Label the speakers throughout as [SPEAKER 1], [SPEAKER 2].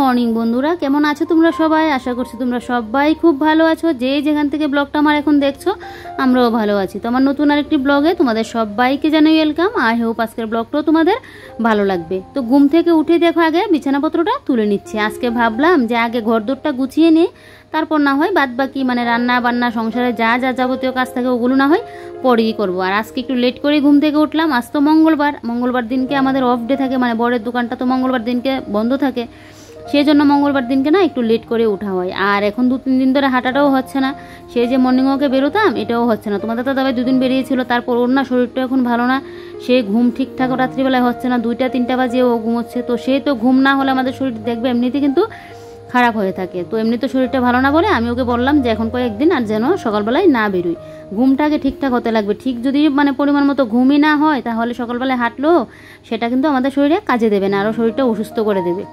[SPEAKER 1] Morning বন্ধুরা, কেমন আছো তোমরা সবাই? আশা করছি তোমরা সবাই খুব ভালো আছো। যে যেখান থেকে ব্লগটা আমার এখন দেখছো, আমরাও ভালো আছি। তো আমার নতুন আরেকটি ব্লগে তোমাদের সবাইকে জানাই ওয়েলকাম। আই হোপ আজকের ব্লগটাও তোমাদের ভালো লাগবে। তো ঘুম থেকে উঠে দেখো আগে বিছানাপত্রটা তুলে নিচ্ছি। আজকে ভাবলাম যে আগে ঘরদোরটা গুছিয়ে নিই, তারপর না হয় বাদ বাকি মানে রান্না বান্না সংসারে যা যা যাবতীয় কাজ থাকে ওগুলো না হয় পরেই করবো। আর আজকে একটু লেট করে ঘুম থেকে উঠলাম। আজ তো মঙ্গলবার দিনকে আমাদের অফ ডে থাকে, মানে বরের দোকানটা তো মঙ্গলবার দিনকে বন্ধ থাকে, সেই জন্য মঙ্গলবার দিনকে না একটু লেট করে ওঠা হয়। আর এখন 2-3 দিন ধরে হাঁটাটাও হচ্ছে না, সেই যে মর্নিং ওয়াকে বেরোতাম এটাও হচ্ছে না। তোমাদের তো দাবাই 2 দিন বেরিয়েছিল, তারপর ওর না শরীরটা এখন ভালো না, সে ঘুম ঠিকঠাক রাত্রিবেলায় হচ্ছে না, 2টা-3টা বাজে ও ঘুমোচ্ছে। তো সেই তো ঘুম না হলে আমাদের শরীর দেখবে এমনিতে কিন্তু খারাপ হয়ে থাকে। তো এমনি তো শরীরটা ভালো না বলে আমি ওকে বললাম যে এখন কয়েকদিন আর যেন সকালবেলায় না বেরোই, ঘুমটাকে ঠিকঠাক হতে লাগবে। ঠিক যদি মানে পরিমাণ মতো ঘুমই না হয় তাহলে সকালবেলায় হাঁটলেও সেটা কিন্তু আমাদের শরীরে কাজে দেবে না, আরও শরীরটা অসুস্থ করে দেবে।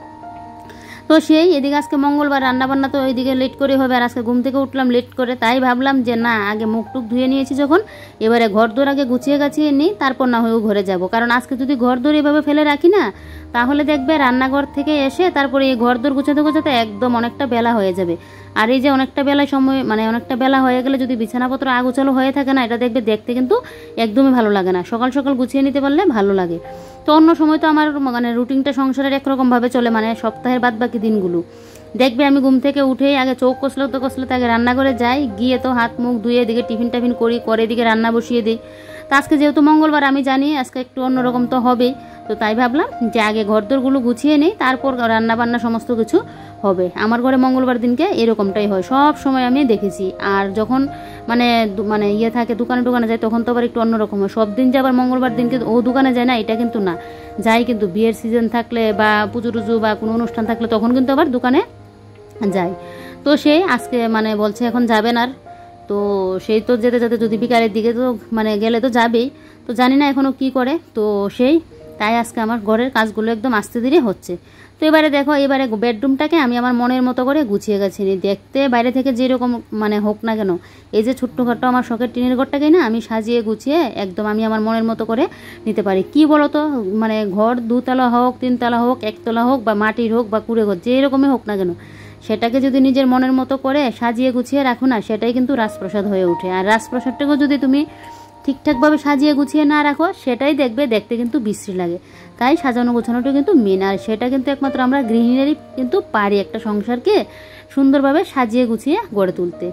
[SPEAKER 1] তো সেই এদিকে আজকে মঙ্গলবার, রান্নাবান্না তো ওইদিকে লেট করে হবে, আর আজকে ঘুম থেকে উঠলাম লেট করে, তাই ভাবলাম যে না আগে মুখ টুক ধুয়ে নিয়েছি যখন, এবারে ঘর দোর আগে গুছিয়ে গাছিয়ে নিই, তারপর না হয়েও ঘরে যাব। কারণ আজকে যদি ঘর দোর এভাবে ফেলে রাখি না, তাহলে দেখবে রান্নাঘর থেকে এসে তারপরে এই ঘর দোর গুছাতে গুছাতে একদম অনেকটা বেলা হয়ে যাবে। আর এই যে অনেকটা বেলায় সময় মানে অনেকটা বেলা হয়ে গেলে যদি বিছানাপত্র আগুচালো হয়ে থাকে না, এটা দেখবে দেখতে কিন্তু একদমই ভালো লাগে না। সকাল সকাল গুছিয়ে নিতে পারলে ভালো লাগে। তো অন্য সময় তো আমার মানে রুটিনটা সংসারের একরকমভাবে চলে, মানে সপ্তাহের বাদ বাকি দিনগুলো দেখবে আমি ঘুম থেকে উঠেই আগে চোখ কষলতে আগে রান্নাঘরে যাই, গিয়ে তো হাত মুখ ধুয়ে এদিকে টিফিন টাফিন করি, করে এদিকে রান্না বসিয়ে দিই। তো আজকে যেহেতু মঙ্গলবার আমি জানি আজকে একটু অন্যরকম তো হবেই, তো তাই ভাবলাম যে আগে ঘরদোরগুলো গুছিয়ে নিই, তারপর রান্না বান্না সমস্ত কিছু হবে। আমার ঘরে মঙ্গলবার দিনকে এরকমটাই হয়, সব সময় আমি দেখেছি। আর যখন মানে মানে ইয়ে থাকে দোকানে যায় তখন তো আবার একটু অন্যরকম হয়। সব দিন যে আবার মঙ্গলবার দিনকে ও দোকানে যায় না এটা কিন্তু না, যাই কিন্তু বিয়ের সিজন থাকলে বা পুজো টুজো বা কোনো অনুষ্ঠান থাকলে তখন কিন্তু আবার দোকানে যায়। তো সেই আজকে মানে বলছে এখন যাবেন, আর তো সেই তো যেতে যেতে যদি বিকালের দিকে তো মানে গেলে তো যাবেই, তো জানি না এখনও কি করে। তো সেই তাই আজকে আমার ঘরের কাজগুলো একদম আস্তে ধীরে হচ্ছে। তো এবারে দেখো এবারে বেডরুমটাকে আমি আমার মনের মতো করে গুছিয়ে গেছি নি, দেখতে বাইরে থেকে যেরকম মানে হোক না কেন, এই যে ছোট্টখাটো আমার শখের টিনের ঘরটাকে না আমি সাজিয়ে গুছিয়ে একদম আমি আমার মনের মতো করে নিতে পারি। কি বলো তো, মানে ঘর 2তলা হোক 3তলা হোক 1তলা হোক বা মাটির হোক বা কুড়ে ঘর যেরকমই হোক না কেন, সেটাকে যদি নিজের মনের মতো করে সাজিয়ে গুছিয়ে রাখো না, সেটাই কিন্তু রাজপ্রাসাদ হয়ে ওঠে। আর রাজপ্রাসাদটাকেও যদি তুমি ঠিকঠাকভাবে সাজিয়ে গুছিয়ে না রাখো, সেটাই দেখবে দেখতে কিন্তু বিশ্রী লাগে। তাই সাজানো গোছানোটা কিন্তু মেন, আর সেটা কিন্তু একমাত্র আমরা গৃহিণীরাই কিন্তু পারি একটা সংসারকে সুন্দরভাবে সাজিয়ে গুছিয়ে গড়ে তুলতে।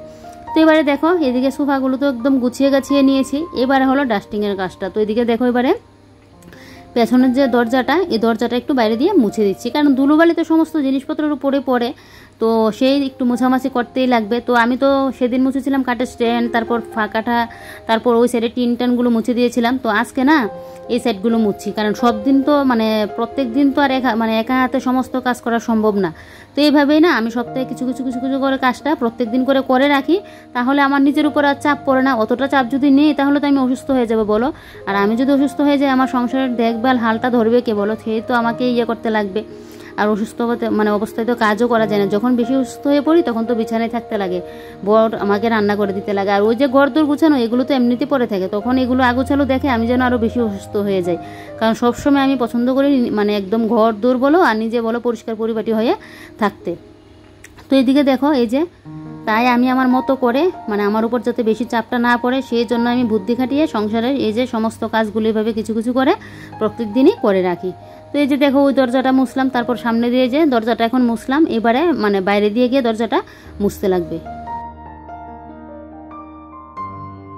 [SPEAKER 1] তো এবারে দেখো এদিকে সোফাগুলো তো একদম গুছিয়ে গাছিয়ে নিয়েছি, এবারে হলো ডাস্টিংয়ের কাজটা। তো এদিকে দেখো এবারে পেছনের যে দরজাটা, এই দরজাটা একটু বাইরে দিয়ে মুছে দিচ্ছি, কারণ ধুলোবালি তো সমস্ত জিনিসপত্রের উপরে পড়ে, তো সেই একটু মোছামাছি করতেই লাগবে। তো আমি তো সেদিন মুছেছিলাম কাঠের স্ট্যান্ড, তারপর ফাঁকাটা, তারপর ওই সাইডে টিন টানগুলো মুছে দিয়েছিলাম। তো আজকে না এই সাইডগুলো মুছছি, কারণ সব দিন তো মানে প্রত্যেক দিন তো আর একা হাতে সমস্ত কাজ করা সম্ভব না। তো এইভাবেই না আমি সপ্তাহে কিছু কিছু কিছু কিছু করে কাজটা প্রত্যেক দিন করে রাখি, তাহলে আমার নিজের উপর আর চাপ পড়ে না। অতটা চাপ যদি নেই তাহলে তো আমি অসুস্থ হয়ে যাবো বলো, আর আমি যদি অসুস্থ হয়ে যাই আমার সংসারের দেখভাল হালটা ধরবে কে বলো, সেই তো আমাকে ইয়ে করতে লাগবে। আর অসুস্থ হতে মানে অবস্থায় তো কাজও করা যায় না, যখন বেশি অসুস্থ হয়ে পড়ি তখন তো বিছানায় থাকতে লাগে, বর আমাকে রান্না করে দিতে লাগে। আর ওই যে ঘরদোর গুছানো এগুলো তো এমনিতে পড়ে থাকে, তখন এগুলো আগুছালো দেখে আমি যেন আরও বেশি অসুস্থ হয়ে যাই। কারণ সবসময় আমি পছন্দ করি মানে একদম ঘরদোর বলো আর নিজে বলো পরিষ্কার পরিপাটি হয়ে থাকতে। তো এইদিকে দেখো এই যে তাই আমি আমার মতো করে মানে আমার উপর যাতে বেশি চাপটা না পড়ে, সেই জন্য আমি বুদ্ধি খাটিয়ে সংসারের এই যে সমস্ত কাজগুলো এভাবে কিছু কিছু করে প্রত্যেক দিনই করে রাখি। তো এই যে দেখো ওই দরজাটা মুছলাম, তারপর সামনে দিয়ে যে দরজাটা এখন মুছলাম, এবারে মানে বাইরে দিয়ে গিয়ে দরজাটা মুছতে লাগবে।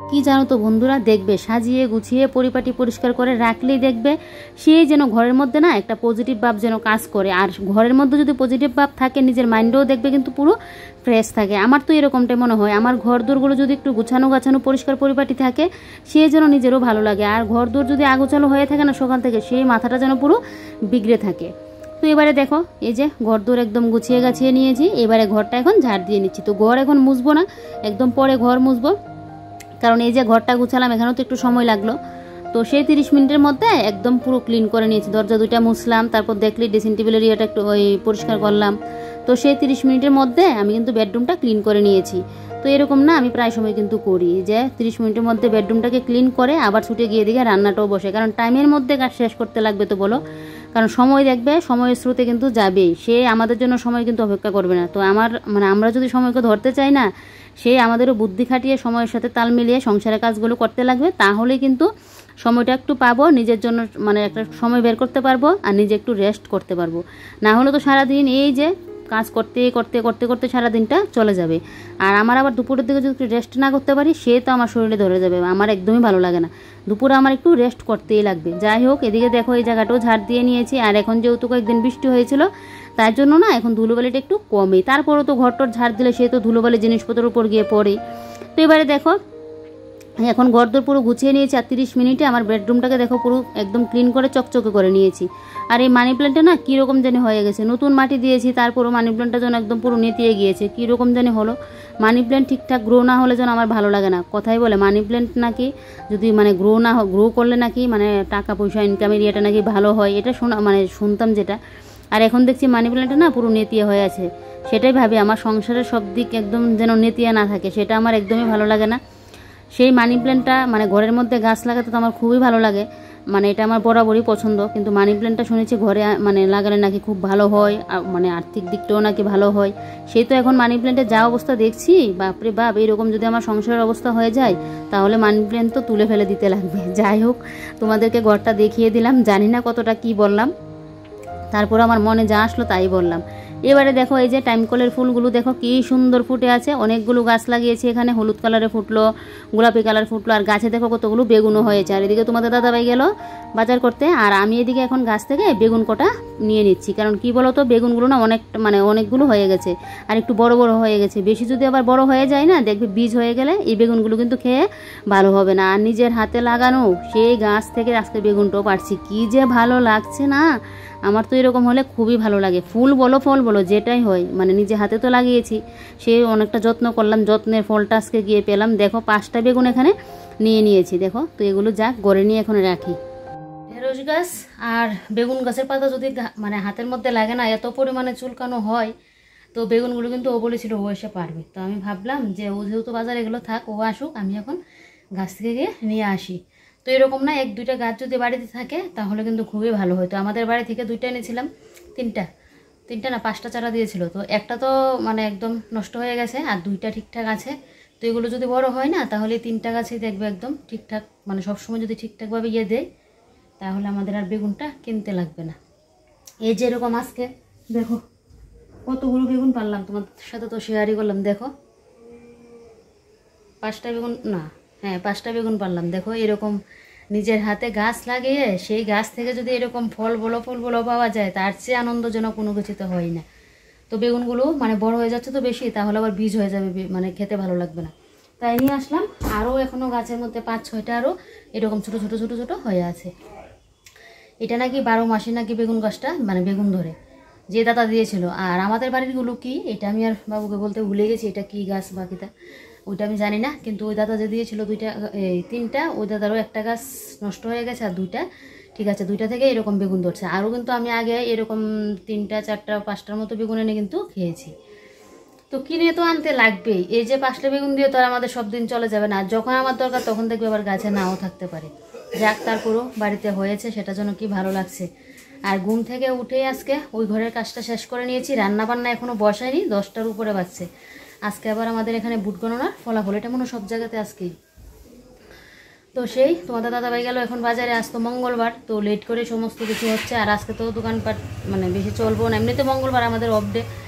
[SPEAKER 1] কি জানো তো বন্ধুরা, দেখবে সাজিয়ে গুছিয়ে পরিপাটি পরিষ্কার করে রাখলেই দেখবে সেই যেন ঘরের মধ্যে না একটা পজিটিভ ভাব যেন কাজ করে। আর ঘরের মধ্যে যদি পজিটিভ ভাব থাকে নিজের মাইন্ডও দেখবে কিন্তু পুরো ফ্রেশ থাকে। আমার তো এরকমটাই মনে হয়, আমার ঘর দোরগুলো যদি একটু গুছানো গাছানো পরিষ্কার পরিপাটি থাকে সেই যেন নিজেরও ভালো লাগে। আর ঘর দোর যদি আগোছালো হয়ে থাকে না সকাল থেকে, সেই মাথাটা যেন পুরো বিগড়ে থাকে। তো এবারে দেখো এই যে ঘর দোর একদম গুছিয়ে গাছিয়ে নিয়েছি, এবারে ঘরটা এখন ঝাড় দিয়ে নিচ্ছি। তো ঘর এখন মুছবো না, একদম পরে ঘর মুছবো, কারণ এই যে ঘরটা গুছালাম এখানেও তো একটু সময় লাগলো। তো সেই 30 মিনিটের মধ্যে একদম পুরো ক্লিন করে নিয়েছি, দরজা 2টা মুছলাম, তারপর দেখলি ড্রেসিং টেবিলের ইয়েটা একটু ওই পরিষ্কার করলাম। তো সেই 30 মিনিটের মধ্যে আমি কিন্তু বেডরুমটা ক্লিন করে নিয়েছি। তো এরকম না আমি প্রায় সময় কিন্তু করি যে 30 মিনিটের মধ্যে বেডরুমটাকে ক্লিন করে আবার ছুটে গিয়ে দিকে রান্নাটাও বসে, কারণ টাইমের মধ্যে কাজ শেষ করতে লাগবে তো বলো। কারণ সময় দেখবে, সময়ের স্রোতে কিন্তু যাবেই, সে আমাদের জন্য সময় কিন্তু অপেক্ষা করবে না। তো আমরা যদি সময়কে ধরতে চাই না, সে আমাদেরও বুদ্ধি খাটিয়ে সময়ের সাথে তাল মিলিয়ে সংসারের কাজগুলো করতে লাগবে, তাহলে কিন্তু সময়টা একটু পাবো, নিজের জন্য একটা সময় বের করতে পারবো আর নিজে একটু রেস্ট করতে পারবো। না হলে তো সারাদিন এই যে কাজ করতে করতে করতে করতে সারাদিনটা চলে যাবে। আর আমার আবার দুপুরের দিকে যদি রেস্ট না করতে পারি, সে তো আমার শরীরে ধরে যাবে, আমার একদমই ভালো লাগে না। দুপুরে আমার একটু রেস্ট করতেই লাগবে। যাই হোক, এদিকে দেখো এই জায়গাটাও ঝাড় দিয়ে নিয়েছি। আর এখন যেহেতু কয়েকদিন বৃষ্টি হয়েছিল, তার জন্য না এখন ধুলোবালিটা একটু কমে। তারপরেও তো ঘরটর ঝাড় দিলে সে তো ধুলোবালি জিনিসপত্রের উপর গিয়ে পড়ে। তো এবারে দেখো এখন ঘরদোর পুরো গুছিয়ে নিয়েছি। আর 30 মিনিটে আমার বেডরুমটাকে দেখো পুরো একদম ক্লিন করে চকচকে করে নিয়েছি। আর এই মানি প্ল্যান্টটা না কীরকম জানি হয়ে গেছে, নতুন মাটি দিয়েছি, তারপরও মানি প্ল্যান্টটা যেন একদম পুরো নেতিয়ে গিয়েছে, কীরকম জানি হলো। মানি প্ল্যান্ট ঠিকঠাক গ্রো না হলে যেন আমার ভালো লাগে না। কথাই বলে মানি প্ল্যান্ট নাকি যদি গ্রো করলে নাকি টাকা পয়সা ইনকামের ইয়েটা নাকি ভালো হয়, এটা শুনতাম যেটা। আর এখন দেখছি মানি প্ল্যান্টটা না পুরো নেতিয়ে হয়ে আছে। সেটাই ভাবি আমার সংসারের সব দিক একদম যেন নেতিয়ে না থাকে, সেটা আমার একদমই ভালো লাগে না। সেই মানি প্ল্যান্টটা ঘরের মধ্যে গাছ লাগাতে তো আমার খুবই ভালো লাগে, এটা আমার বরাবরই পছন্দ। কিন্তু মানি প্ল্যান্টটা শুনেছি ঘরে লাগালে নাকি খুব ভালো হয়, আর্থিক দিকটাও নাকি ভালো হয়। সেই তো এখন মানি প্ল্যান্টের যা অবস্থা দেখছি, বাপরে বাপ, এইরকম যদি আমার সংসারের অবস্থা হয়ে যায় তাহলে মানি প্ল্যান্ট তো তুলে ফেলে দিতে লাগবে। যাই হোক, তোমাদেরকে ঘরটা দেখিয়ে দিলাম, জানি না কতটা কি বললাম, তারপর আমার মনে যা আসলো তাই বললাম। এবারে দেখো এই যে টাইম কলের ফুলগুলো দেখো কি সুন্দর ফুটে আছে। অনেকগুলো গাছ লাগিয়েছি এখানে, হলুদ কালারে ফুটলো, গোলাপি কালার ফুটলো, আর গাছে দেখো কতগুলো বেগুনও হয়েছে। আর এদিকে তোমাদের দাদাভাই গেল বাজার করতে, আর আমি এদিকে এখন গাছ থেকে বেগুন কটা নিয়ে নিচ্ছি। কারণ কি বলো তো, বেগুনগুলো না অনেকগুলো হয়ে গেছে, আর একটু বড় বড় হয়ে গেছে। বেশি যদি আবার বড় হয়ে যায় না, দেখবে বীজ হয়ে গেলে এই বেগুনগুলো কিন্তু খেয়ে ভালো হবে না। আর নিজের হাতে লাগানো সেই গাছ থেকে আজকে বেগুনটাও পারছি, কি যে ভালো লাগছে না। আমার তো এরকম হলে খুবই ভালো লাগে, ফুল বলো ফল বলো যেটাই হয়, নিজে হাতে তো লাগিয়েছি, সে অনেকটা যত্ন করলাম, যত্নের ফলটা আজকে গিয়ে পেলাম। দেখো 5টা বেগুন এখানে নিয়ে নিয়েছি। দেখো তো এগুলো যাক গড়ে নিয়ে এখন রাখি। ঢেঁড়স গাছ আর বেগুন গাছের পাতা যদি হাতের মধ্যে লাগে না, এত পরিমাণে চুলকানো হয়। তো বেগুনগুলো কিন্তু ও বলেছিল ও এসে পারবে। তো আমি ভাবলাম যে ও যেহেতু বাজারে এগুলো থাক, ও আসুক, আমি এখন গাছ থেকে গিয়ে নিয়ে আসি। তো এরকম না 1-2টা গাছ যদি বাড়িতে থাকে তাহলে কিন্তু খুবই ভালো হয়। তো আমাদের বাড়ি থেকে 2টা এনেছিলাম, 3টা না 5টা চারা দিয়েছিল। তো একটা তো একদম নষ্ট হয়ে গেছে, আর 2টা ঠিকঠাক আছে। তো এগুলো যদি বড় হয় না, তাহলে 3টা গাছই দেখবে একদম ঠিকঠাক, সবসময় যদি ঠিকঠাকভাবে দেয়, তাহলে আমাদের আর বেগুনটা কিনতে লাগবে না। এই যে এরকম আজকে দেখো কতগুলো বেগুন পারলাম, তোমার সাথে তো শেয়ারই করলাম। দেখো 5টা বেগুন না, হ্যাঁ 5টা বেগুন পারলাম। দেখো এরকম নিজের হাতে গাছ লাগিয়ে সেই গাছ থেকে যদি এরকম ফল বলো পাওয়া যায়, তার চেয়ে আনন্দজনক কোনো কিছুতে হয় না। তো বেগুনগুলো বড় হয়ে যাচ্ছে তো বেশি, তাহলে আবার বীজ হয়ে যাবে, খেতে ভালো লাগবে না। তাই নিয়ে আসলাম। আরও এখনও গাছের মধ্যে 5-6টা আরও এরকম ছোটো ছোটো ছোটো ছোটো হয়ে আছে। এটা নাকি 12 মাসে নাকি বেগুন গাছটা বেগুন ধরে, যে দাদা দিয়েছিল। আর আমাদের বাড়িরগুলো কি, এটা আমি আর বাবুকে বলতে ভুলে গেছি, এটা কি গাছ বাকিটা ওইটা আমি জানি না। কিন্তু ওই দাদা যে দিয়েছিল 3টা, ওই দাদারও একটা গাছ নষ্ট হয়ে গেছে, আর 2টা ঠিক আছে। 2টা থেকে এরকম বেগুন ধরছে। আরও কিন্তু আমি আগে এরকম 3টা 4টা 5টার মতো বেগুন এনে কিন্তু খেয়েছি। তো কিনে তো আনতে লাগবেই, এই যে 5টা বেগুন দিয়ে তো আর আমাদের সব দিন চলে যাবে না। যখন আমার দরকার তখন দেখবে আবার গাছে নাও থাকতে পারে। যাক, তারপরও বাড়িতে হয়েছে, সেটা জন্য কি ভালো লাগছে। আর ঘুম থেকে উঠেই আজকে ওই ঘরের কাজটা শেষ করে নিয়েছি। রান্নাবান্না এখনও বসাইনি, 10টার উপরে বাজছে। আজকে আবার আমাদের এখানে বুট গণনার ফলাফল, এটা মনে সব জায়গাতে আজকেই। তো সেই তোমাদের দাদাভাই গেল এখন বাজারে, আজ তো মঙ্গলবার, তো লেট করে সমস্ত কিছু হচ্ছে। আর আজকে তো দোকানপাট বেশি চলবো না, এমনিতে মঙ্গলবার আমাদের অফ ডে,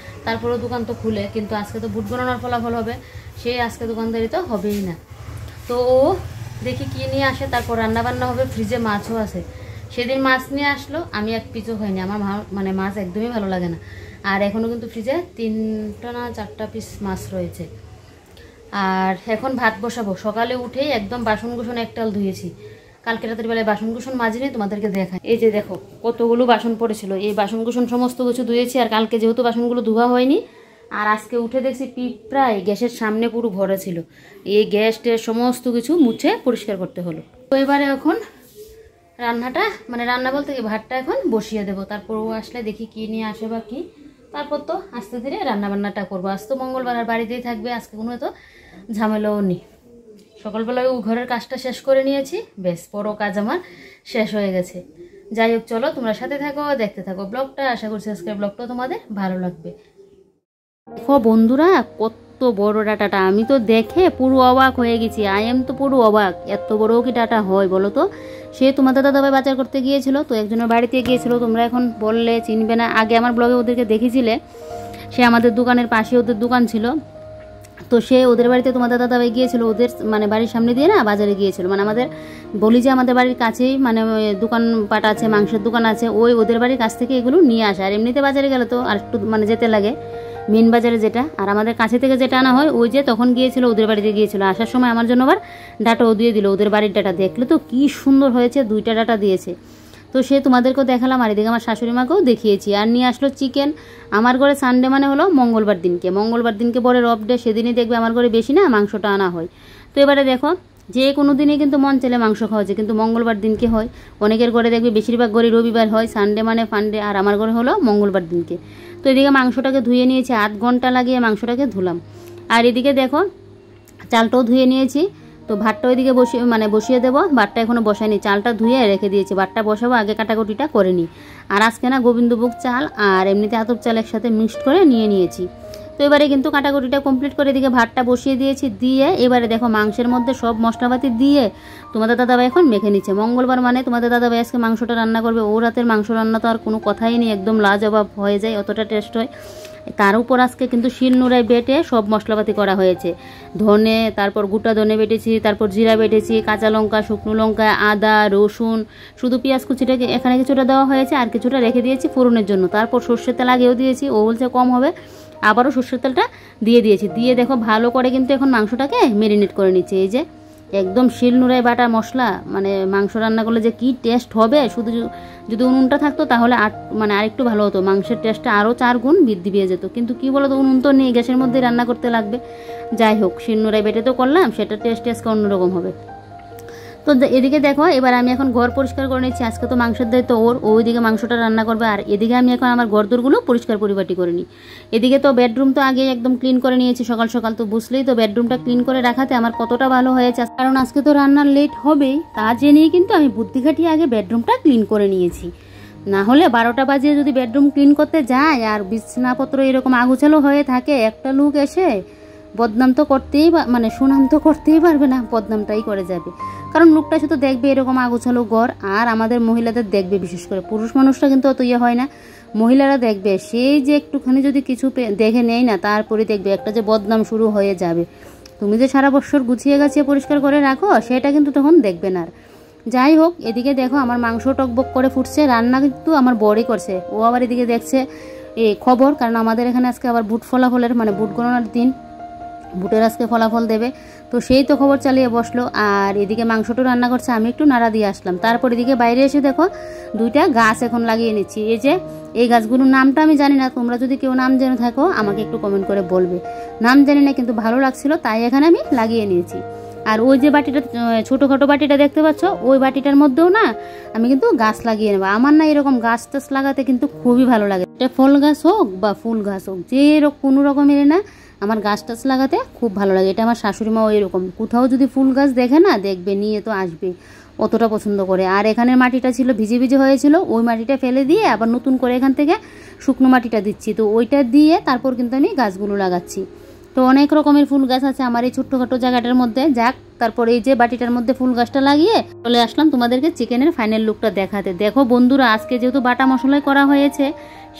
[SPEAKER 1] তারপরেও দোকান তো খুলে, কিন্তু আজকে তো বুট গণনার ফলাফল হবে, সেই আজকে দোকানদারি তো হবেই না। তো ও দেখি কী নিয়ে আসে, তারপর রান্নাবান্না হবে। ফ্রিজে মাছও আছে, সেদিন মাছ নিয়ে আসলো, আমি এক পিসও হয়নি। আমার মাছ একদমই ভালো লাগে না। আর এখনও কিন্তু ফ্রিজে 3টা না 4টা পিস মাছ রয়েছে। আর এখন ভাত বসাবো। সকালে উঠেই একদম বাসনকুসন একটাল ধুয়েছি, কালকে রাতের বেলায় বাসনকুসন মাজিনি, তোমাদেরকে দেখাই। এই যে দেখো কতগুলো বাসন পড়েছিল, এই বাসনকুসন সমস্ত কিছু ধুয়েছি। আর কালকে যেহেতু বাসনগুলো ধোয়া হয়নি, আর আজকে উঠে দেখছি পিঁপড়ায় গ্যাসের সামনে পুরো ভরে ছিল। এই গ্যাস ট্যাস সমস্ত কিছু মুছে পরিষ্কার করতে হলো। তো এবারে এখন রান্নাটা রান্না বলতে কি ভাতটা এখন বসিয়ে দেবো। তারপর ও আসলে দেখি কি নিয়ে আসে বা কি, তারপর তো আস্তে ধীরে রান্নাবান্নাটা করবো। আজ তো মঙ্গলবার, আর বাড়িতেই থাকবে, আজকে কোনো হয়তো ঝামেলাও নেই। সকালবেলায় ও ঘরের কাজটা শেষ করে নিয়েছি, বেশ বড় কাজ আমার শেষ হয়ে গেছে। যাই হোক, চলো তোমরা সাথে থাকো, দেখতে থাকো ব্লগটা। আশা করছি আজকের ব্লগটা তোমাদের ভালো লাগবে। দেখো বন্ধুরা, কত বড় ডাটাটা, আমি তো দেখে পুরো অবাক হয়ে গেছি। আই এম তো পুরো অবাক, এত বড় কি ডাটা হয় বলো তো। সে তোমাদের দাদাভাই বাজার করতে গিয়েছিল, তো একজনের বাড়িতে গিয়েছিল, তোমরা এখন বললে চিনবে না। আগে আমার ব্লগে ওদেরকে দেখেছিলে, সে আমাদের দোকানের পাশে ওদের দোকান ছিল। তো সে ওদের বাড়িতে তোমাদের দাদাভাই গিয়েছিল, ওদের মানে বাড়ির সামনে দিয়ে না বাজারে গিয়েছিল। মানে আমাদের বলি যে আমাদের বাড়ির কাছেই মানে দোকানপাট আছে, মাংসের দোকান আছে, ওদের বাড়ির কাছ থেকে এগুলো নিয়ে আসে। আর এমনিতে বাজারে গেলে তো আর একটু মানে যেতে লাগে মেন বাজারে যেটা, আর আমাদের কাছে থেকে যেটা আনা হয় ওই যে তখন গিয়েছিল ওদের বাড়িতে গিয়েছিল। আসার সময় আমার জন্য আবার ডাটাও দিয়ে দিল, ওদের বাড়ির ডাটা। দেখলে তো কি সুন্দর হয়েছে, 2টা ডাটা দিয়েছে। তো সে তোমাদেরকেও দেখালাম, আর এদিকে আমার শাশুড়ি মাকেও দেখিয়েছি। আর নিয়ে আসলো চিকেন। আমার ঘরে সানডে মানে হলো মঙ্গলবার দিনকে বড়ের অফ ডে, সেদিনই দেখবে আমার ঘরে বেশি না মাংসটা আনা হয়। তো এবারে দেখো, যে কোনো দিনই কিন্তু মন চাইলে মাংস খাওয়া যায়, কিন্তু মঙ্গলবার দিনকে হয়। অনেকের ঘরে দেখবে বেশিরভাগ ঘরে রবিবার হয়, সানডে মানে ফান্ডে, আর আমার ঘরে হলো মঙ্গলবার দিনকে। তো এদিকে মাংসটাকে ধুয়ে নিয়েছি, 8 ঘন্টা লাগিয়ে মাংসটাকে ধুলাম। আর এদিকে দেখো চালটাও ধুয়ে নিয়েছি। তো ভাতটা ওইদিকে বসিয়ে দেবো। ভাতটা এখনও বসাইনি, চালটা ধুয়ে রেখে দিয়েছি। ভাতটা বসাবো, আগে কাটাকুটিটা করে নিই। আর আজকে না গোবিন্দভোগ চাল আর এমনিতে আতপ চাল একসাথে মিক্সড করে নিয়েছি। তো এবারে কিন্তু কাটাকুটিটা কমপ্লিট করে এদিকে ভাতটা বসিয়ে দিয়েছি। দিয়ে এবারে দেখো মাংসের মধ্যে সব মশলাপাতি দিয়ে তোমাদের দাদাভাই এখন মেখে নিচ্ছে। মঙ্গলবার মানে তোমাদের দাদাভাই আজকে মাংসটা রান্না করবে। ও রাতের মাংস রান্না তো আর কোনো কথাই নেই, একদম লাজবাব হয়ে যায়, অতটা টেস্ট হয়। তার উপর আজকে কিন্তু শিলনোড়ায় বেটে সব মশলাপাতি করা হয়েছে। ধনে, তারপর গোটা ধনে বেটেছি, তারপর জিরা বেটেছি, কাঁচা লঙ্কা, শুকনো লঙ্কা, আদা, রসুন, শুধু পেঁয়াজ কুচিটাকে এখানে কিছুটা দেওয়া হয়েছে, আর কিছুটা রেখে দিয়েছি ফোড়নের জন্য। তারপর সর্ষের তেল আগেও দিয়েছি, ও বলছে কম হবে, আবারও সর্ষের তেলটা দিয়ে দিয়েছি। দিয়ে দেখো ভালো করে কিন্তু এখন মাংসটাকে ম্যারিনেট করে নিচ্ছি। এই যে একদম শিলনোড়ায় বাটা মশলা, মানে মাংস রান্না করলে যে কি টেস্ট হবে, শুধু যদি উনুনটা থাকতো তাহলে আরেকটু ভালো হতো, মাংসের টেস্টটা আরও 4 গুণ বৃদ্ধি পেয়ে যেত। কিন্তু কি বলো তো, উনুন তো নেই, গ্যাসের মধ্যে রান্না করতে লাগবে। যাই হোক, শিলনোড়ায় বেটে তো করলাম, সেটা টেস্ট অন্যরকম হবে। তো এদিকে দেখো, এবার আমি এখন ঘর পরিষ্কার করে নিচ্ছি। আজকে তো মাংসের দায়িত্ব ওর, ওইদিকে মাংসটা রান্না করবে, আর এদিকে আমি এখন আমার ঘরদোরগুলো পরিষ্কার পরিপাটি করে নিই। এদিকে তো বেডরুম তো আগে একদম ক্লিন করে নিয়েছি সকাল সকাল। তো বুঝলেই তো বেডরুমটা ক্লিন করে রাখাতে আমার কতটা ভালো হয়েছে, কারণ আজকে তো রান্নার লেট হবেই। তা জেনেই কিন্তু আমি বুদ্ধি খাটিয়ে আগে বেডরুমটা ক্লিন করে নিয়েছি। না হলে 12টা বাজিয়ে যদি বেডরুম ক্লিন করতে যায় আর বিছানাপত্র এরকম আগুছালো হয়ে থাকে, একটা লোক এসে বদনাম তো করতেই সুনাম তো করতেই পারবে না, বদনামটাই করে যাবে। কারণ লোকটা শুধু দেখবে এরকম আগুছালো ঘর, আর আমাদের মহিলাদের দেখবে, বিশেষ করে পুরুষ মানুষরা কিন্তু অত ইয়ে হয় না, মহিলারা দেখবে সেই যে একটুখানি যদি কিছু দেখে নেয় না, তারপরে দেখবে একটা যে বদনাম শুরু হয়ে যাবে। তুমি যে সারা বছর গুছিয়ে গাছিয়ে পরিষ্কার করে রাখো, সেটা কিন্তু তখন দেখবে না। যাই হোক, এদিকে দেখো আমার মাংস টকবক করে ফুটছে, রান্না কিন্তু আমার বড়ই করছে। ও আবার এদিকে দেখছে খবর, কারণ আমাদের এখানে আজকে আবার বুট ফলাফলের বুট গণনার দিন, বুটের আজকে ফলাফল দেবে। তো সেই তো খবর চালিয়ে বসলো, আর এদিকে মাংসটা রান্না করছে, আমি একটু নাড়া দিয়ে আসলাম। তারপর এদিকে বাইরে এসে দেখো 2টা গাছ এখন লাগিয়ে নিচ্ছি। এই যে এই গাছগুলোর নামটা আমি জানি না, তোমরা যদি কেউ নাম জেনে থাকো আমাকে একটু কমেন্ট করে বলবে। নাম জানি না, কিন্তু ভালো লাগছিল তাই এখানে আমি লাগিয়ে নিয়েছি। আর ওই যে বাটিটা, ছোটোখাটো বাটিটা দেখতে পাচ্ছ, ওই বাটিটার মধ্যেও না আমি কিন্তু গাছ লাগিয়ে নেবো। আমার না এরকম গাছ টাছ লাগাতে কিন্তু খুবই ভালো লাগে, এটা ফল গাছ হোক বা ফুল গাছ হোক, যে কোনো রকমের না আমার গাছ টাছ লাগাতে খুব ভালো লাগে। এটা আমার শাশুড়ি মাও এরকম, কোথাও যদি ফুল গাছ দেখে না, দেখবে নিয়ে তো আসবে, অতটা পছন্দ করে। আর এখানের মাটিটা ছিল ভিজে ভিজে হয়েছিল, ওই মাটিটা ফেলে দিয়ে আবার নতুন করে এখান থেকে শুকনো মাটিটা দিচ্ছি। তো ওইটা দিয়ে তারপর কিন্তু আমি গাছগুলো লাগাচ্ছি। তো অনেক রকমের ফুল গাছ আছে আমার এই ছোট্টখাটো জায়গাটার মধ্যে। যাক, তারপর এই যে বাটিটার মধ্যে ফুল গাছটা লাগিয়ে চলে আসলাম তোমাদেরকে চিকেনের ফাইনাল লুকটা দেখাতে। দেখো বন্ধুরা, আজকে যেহেতু বাটা মশলায় করা হয়েছে,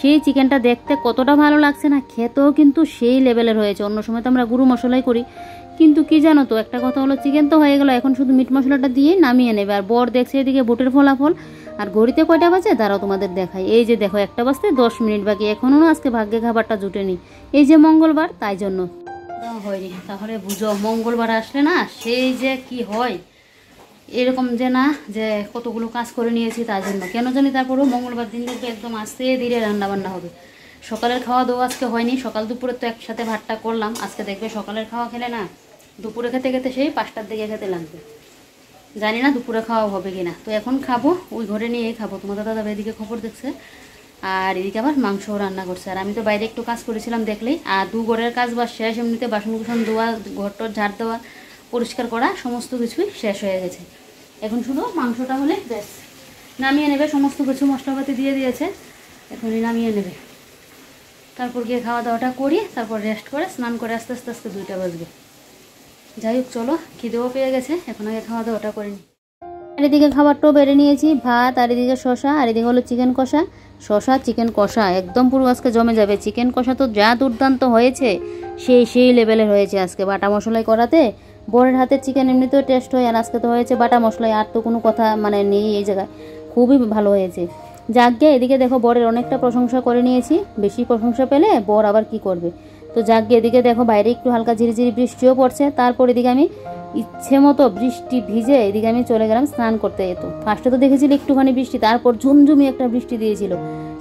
[SPEAKER 1] সেই চিকেনটা দেখতে কতটা ভালো লাগছে না, খেতেও কিন্তু সেই লেভেলের হয়েছে। অন্য সময় তো আমরা গুঁড়ো মশলাই করি, কিন্তু কি জানো তো, একটা কথা হলো চিকেন তো হয়ে গেল, এখন শুধু মিট মশলাটা দিয়ে নামিয়ে নেবে। আর বর দেখছে এদিকে বুটের ফলাফল। আর ঘড়িতে কয়টা বাজে দাঁড়াও তোমাদের দেখাই। এই যে দেখো 1টা বাজতে 10 মিনিট বাকি, এখনও আজকে ভাগ্যে খাবারটা জুটেনি। এই যে মঙ্গলবার, তাই জন্য হয়নি। তাহলে বুঝো মঙ্গলবার আসলে না সেই যে কি হয়, এরকম যে না যে কতগুলো কাজ করে নিয়েছি তার জন্য কেন জানি। তারপরেও মঙ্গলবার দিন দেখবে একদম আস্তে ধীরে রান্নাবান্না হবে। সকালের খাওয়া দাওয়া আজকে হয়নি, সকাল দুপুরে তো একসাথে ভাতটা করলাম। আজকে দেখবে সকালের খাওয়া খেলে না দুপুরে খেতে খেতে সেই 5টার দিকে খেতে লাগবে। জানি না দুপুরে খাওয়া হবে কিনা। তো এখন খাবো, ওই ঘরে নিয়েই খাবো। তোমাদের দাদা এদিকে খবর দেখছে, আর এদিকে আবার মাংসও রান্না করছে। আর আমি তো বাইরে একটু কাজ করেছিলাম দেখলেই। আর 2 ঘরের কাজ বা শেষ, এমনিতে বাসন কুসন ধোয়া, ঘরটর ঝাড় দেওয়া, পরিষ্কার করা, সমস্ত কিছুই শেষ হয়ে গেছে। এখন শুধু মাংসটা হলে ব্যাস। নামিয়ে নেবে, সমস্ত কিছু মশলাপাতি দিয়ে দিয়েছে, এখনই নামিয়ে নেবে। তারপর গিয়ে খাওয়া দাওয়াটা করি, তারপর রেস্ট করে স্নান করে আস্তে আস্তে আস্তে 2টা বাজবে। যাই হোক চলো, খিদেও পেয়ে গেছে, এখন আগে খাওয়া দাওয়াটা করে নিই। আর এদিকে খাবারটাও বেড়ে নিয়েছি, ভাত, আর এদিকে শশা, আর এদিকে হলো চিকেন কষা। শশা চিকেন কষা একদম পুরো আজকে জমে যাবে। চিকেন কষা তো যা দুর্দান্ত হয়েছে, সেই লেভেলের হয়েছে আজকে। বাটা মশলায় করাতে বরের হাতের চিকেন এমনিতেও টেস্ট হয়, আর আজকে তো হয়েছে বাটা মশলায়, আর তো কোনো কথা মানে নেই এই জায়গায়, খুবই ভালো হয়েছে। যাকে এদিকে দেখো বরের অনেকটা প্রশংসা করে নিয়েছি, বেশি প্রশংসা পেলে বর আবার কি করবে। তো যাকে এদিকে দেখো বাইরে একটু হালকা ঝিরিঝিরি বৃষ্টিও পড়ছে। তারপর এদিকে আমি ইচ্ছে মতো বৃষ্টি ভিজে এদিকে আমি চলে গেলাম স্নান করতে। যেত ফার্স্টে তো দেখেছিলি একটুখানি বৃষ্টি, তারপর ঝুমঝুমি একটা বৃষ্টি দিয়েছিল,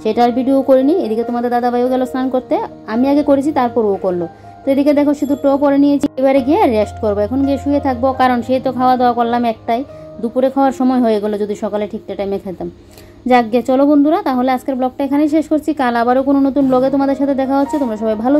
[SPEAKER 1] সেটার ভিডিও করিনি। এদিকে তোমাদের দাদাভাইও গেল স্নান করতে, আমি আগে করেছি তারপর ও করলো। তো এদিকে দেখো শুধু টো পরে নিয়েছি, এবারে গিয়ে রেস্ট করবো। এখন গিয়ে শুয়ে থাকবো, কারণ সেই তো খাওয়া দাওয়া করলাম একটাই, দুপুরে খাওয়ার সময় হয়ে গেলো যদি সকালে ঠিকঠাক টাইমে খেতাম। যাক গে চলো বন্ধুরা, তাহলে আজকের ব্লগটা এখানেই শেষ করছি। কাল আবারও কোনো নতুন ব্লগে তোমাদের সাথে দেখা হচ্ছে। তোমরা সবাই ভালো